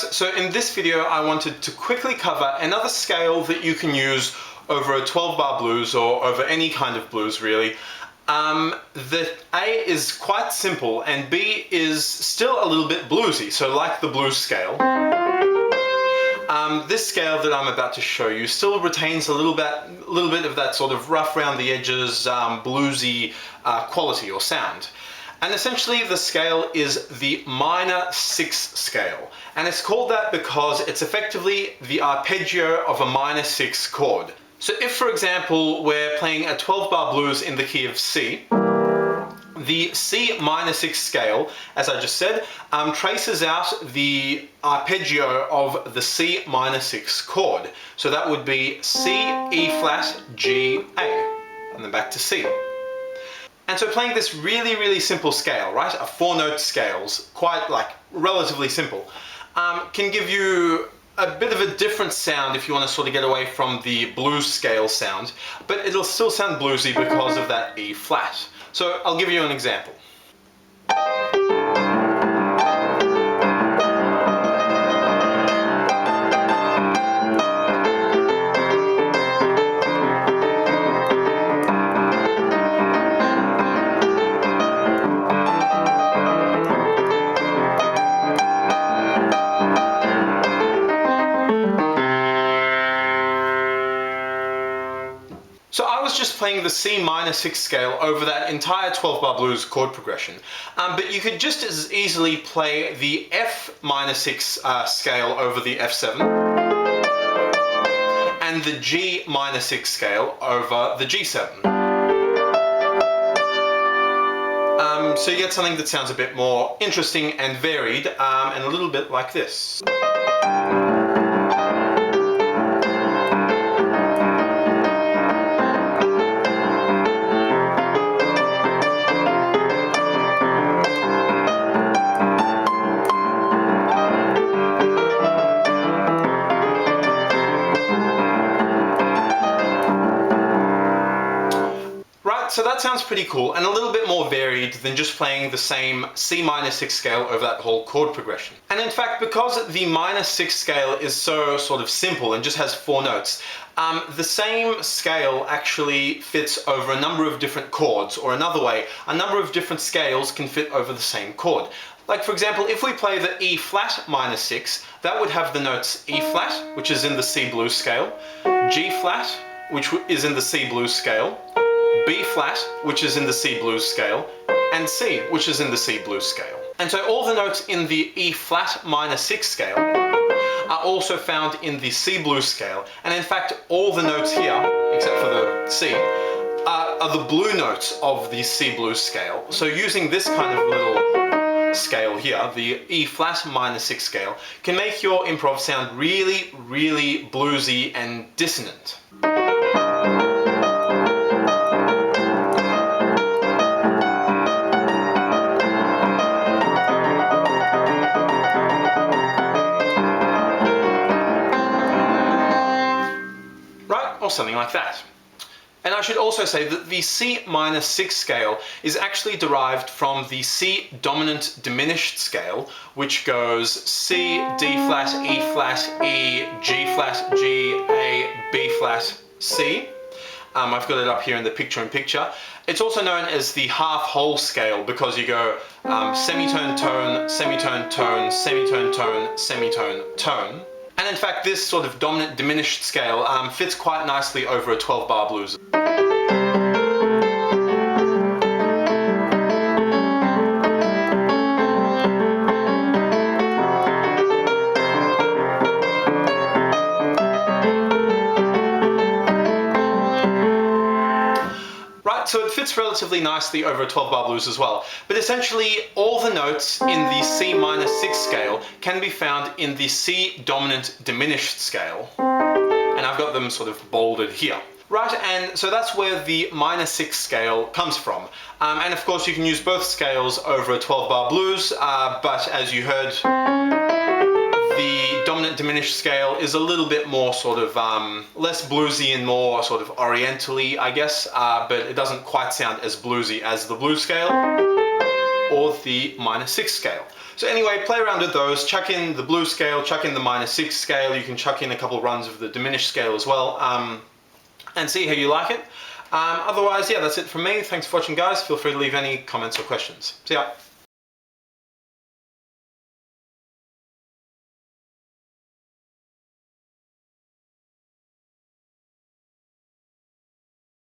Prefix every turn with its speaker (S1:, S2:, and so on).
S1: guys, so in this video I wanted to quickly cover another scale that you can use over a 12-bar blues or over any kind of blues really. The A is quite simple and B is still a little bit bluesy, so like the blues scale. This scale that I'm about to show you still retains a little bit of that sort of rough around the edges, bluesy quality or sound. And essentially the scale is the minor 6 scale. And it's called that because it's effectively the arpeggio of a minor 6 chord. So if, for example, we're playing a 12-bar blues in the key of C, the C minor 6 scale, as I just said, traces out the arpeggio of the C minor 6 chord. So that would be C, E flat, G, A, and then back to C. And so playing this really simple scale, right, a 4-note scales, quite like relatively simple, can give you a bit of a different sound if you want to sort of get away from the blues scale sound, but it'll still sound bluesy because of that E flat. So I'll give you an example. So I was just playing the C minor 6 scale over that entire 12-bar blues chord progression, but you could just as easily play the F minor 6 scale over the F7 and the G minor 6 scale over the G7. So you get something that sounds a bit more interesting and varied, and a little bit like this. So that sounds pretty cool and a little bit more varied than just playing the same C minor 6 scale over that whole chord progression. And in fact, because the minor 6 scale is so sort of simple and just has 4 notes, the same scale actually fits over a number of different chords, or another way, a number of different scales can fit over the same chord. Like for example, if we play the E flat minor 6, that would have the notes E flat, which is in the C blues scale, G flat, which is in the C blues scale, B flat, which is in the C blues scale, and C, which is in the C blues scale. And so all the notes in the E flat minor 6 scale are also found in the C blues scale, and in fact all the notes here, except for the C, are the blue notes of the C blues scale. So using this kind of little scale here, the E flat minor 6 scale, can make your improv sound really bluesy and dissonant. Or something like that. And I should also say that the C minor 6 scale is actually derived from the C dominant diminished scale, which goes C, D flat, E flat, E, G flat, G, A, B flat, C. I've got it up here in the picture-in-picture. It's also known as the half-whole scale because you go semitone, tone, semitone, tone, semitone, tone, semitone, tone. And in fact, this sort of dominant diminished scale fits quite nicely over a 12-bar blues. So it fits relatively nicely over a 12-bar blues as well. But essentially, all the notes in the C minor 6 scale can be found in the C dominant diminished scale. And I've got them sort of bolded here. Right, and so that's where the minor 6 scale comes from. And of course you can use both scales over a 12-bar blues, but as you heard, the dominant diminished scale is a little bit more sort of less bluesy and more sort of orientally, I guess, but it doesn't quite sound as bluesy as the blues scale. or the minor 6 scale. So anyway, play around with those, chuck in the blues scale, chuck in the minor 6 scale, you can chuck in a couple runs of the diminished scale as well, and see how you like it. Otherwise, yeah, that's it from me. Thanks for watching, guys. Feel free to leave any comments or questions. See ya.